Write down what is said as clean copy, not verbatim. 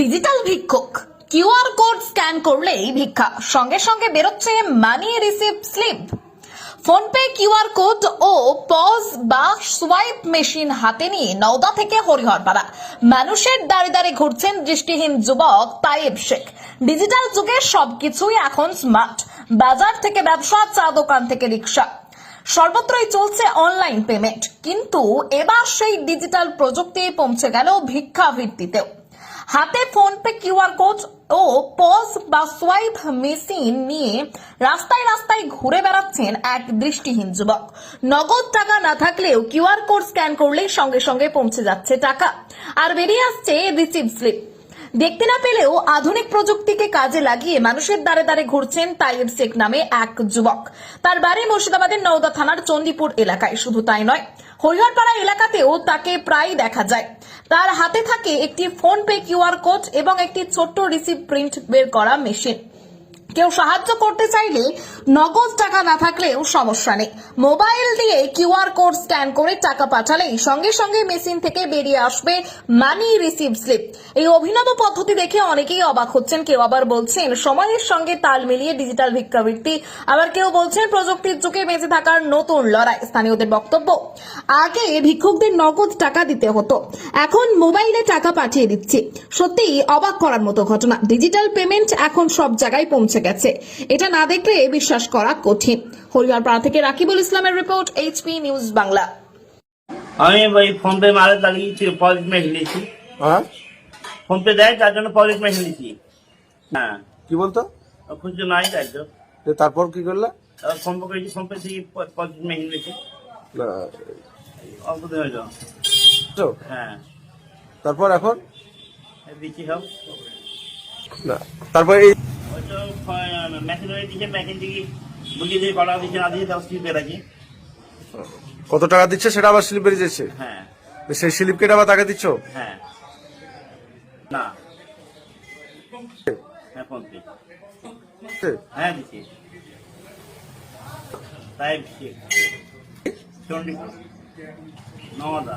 Digital ভিক্ষুক QR code scan করলেই ভিক্ষা, সঙ্গে সঙ্গে বেরোচ্ছে money receipt slip. PhonePe QR code ও পজ বা সোয়াইপ মেশিন হাতে নিয়ে নওদা থেকে হরিহরপাড়া মানুষের দাঁড়ে দাঁড়ে ঘুরছেন দৃষ্টিহীন যুবক তাইব শেখ। ডিজিটাল যুগে সবকিছুই এখন স্মার্ট, বাজার থেকে ব্যবসা, চা দোকান থেকে রিক্সা, সর্বত্রই চলছে অনলাইন পেমেন্ট। কিন্তু এবার সেই ডিজিটাল প্রযুক্তি পৌঁছে গেল ভিক্ষাবৃত্তিতেও। হাতে ফোনপে কিউআর কোড ও পজ বা সোয়াইপ মেশিন নিয়ে রাস্তায় রাস্তায় ঘুরে বেড়াচ্ছেন এক দৃষ্টিহীন যুবক। নগদ টাকা না থাকলেও কিউআর কোড স্ক্যান করলেই সঙ্গে সঙ্গে পৌঁছে যাচ্ছে টাকা, আর বেরিয়ে আসছে রিসিপ্ট স্লিপ। দেখতে না পেলেও আধুনিক প্রযুক্তিকে কাজে লাগিয়ে মানুষের দ্বারে দ্বারে ঘুরছেন তাইব শেখ নামে এক যুবক। তার বাড়ি মুর্শিদাবাদের নওদা থানার চণ্ডীপুর এলাকায়। শুধু তাই নয়, হরিহরপাড়া এলাকাতেও তাকে প্রায় দেখা যায়। তার হাতে থাকে একটি ফোনপে কিউআর কোড এবং একটি ছোট্ট রিসিপ্ট প্রিন্ট বের করা মেশিন। কেউ সাহায্য করতে চাইলে নগদ টাকা না থাকলেও সমস্যা নেই, মোবাইল দিয়ে কিউআর কোড স্ক্যান করে টাকা পাঠালেই সঙ্গে সঙ্গে মেশিন থেকে বেরিয়ে আসবে মানি রিসিভ স্লিপ। এই অভিনব পদ্ধতি দেখে অনেকেই অবাক হচ্ছেন, কেউ আবার বলছেন সময়ের সঙ্গে তাল মিলিয়ে ডিজিটাল ভিক্ষাবৃত্তি, আবার কেউ বলছেন প্রযুক্তির যুগে বেঁচে থাকার নতুন লড়াই। স্থানীয়দের বক্তব্য, আগে ভিক্ষুকদের নগদ টাকা দিতে হতো, এখন মোবাইলে টাকা পাঠিয়ে দিচ্ছে। সত্যিই অবাক করার মতো ঘটনা। ডিজিটাল পেমেন্ট এখন সব জায়গায় পৌঁছে গেছে, এটা না দেখলে বিশ্বাস করা কঠিন। হরিহরপাড়া থেকে রাকিবুল ইসলামের রিপোর্ট, এইচপি নিউজ বাংলা। আমি ওই ফোনপে মারে লাগিয়েছি, পলিশ মেশিন নিয়েছি। হ্যাঁ, ফোনপে দেয় তার জন্য পলিশ মেশিন নিয়েছি। হ্যাঁ, কি বলতো? খুঁজতে নাই তাই তো। তারপর কি করলে? ফোনপে করেছি, ফোনপে থেকে পলিশ মেশিন নিয়েছি। না, অল্প দিন হইল। তো হ্যাঁ, তারপর এখন দিচ্ছি সব। না, তারপর এই ওই তো মেশিন হয়ে দিচ্ছে, মেশিন থেকে বুঝিয়ে দিয়ে কটা দিচ্ছে, না দিয়ে তাও স্লিপ বেরাচ্ছি। কত টাকা দিচ্ছে সেটা আবার স্লিপ বেরিয়ে যাচ্ছে। হ্যাঁ সেই স্লিপ কেটে আবার তাকে দিচ্ছ? হ্যাঁ, না হ্যাঁ ফোনপে হ্যাঁ দিচ্ছি। তাই চণ্ডীপুর নওদা।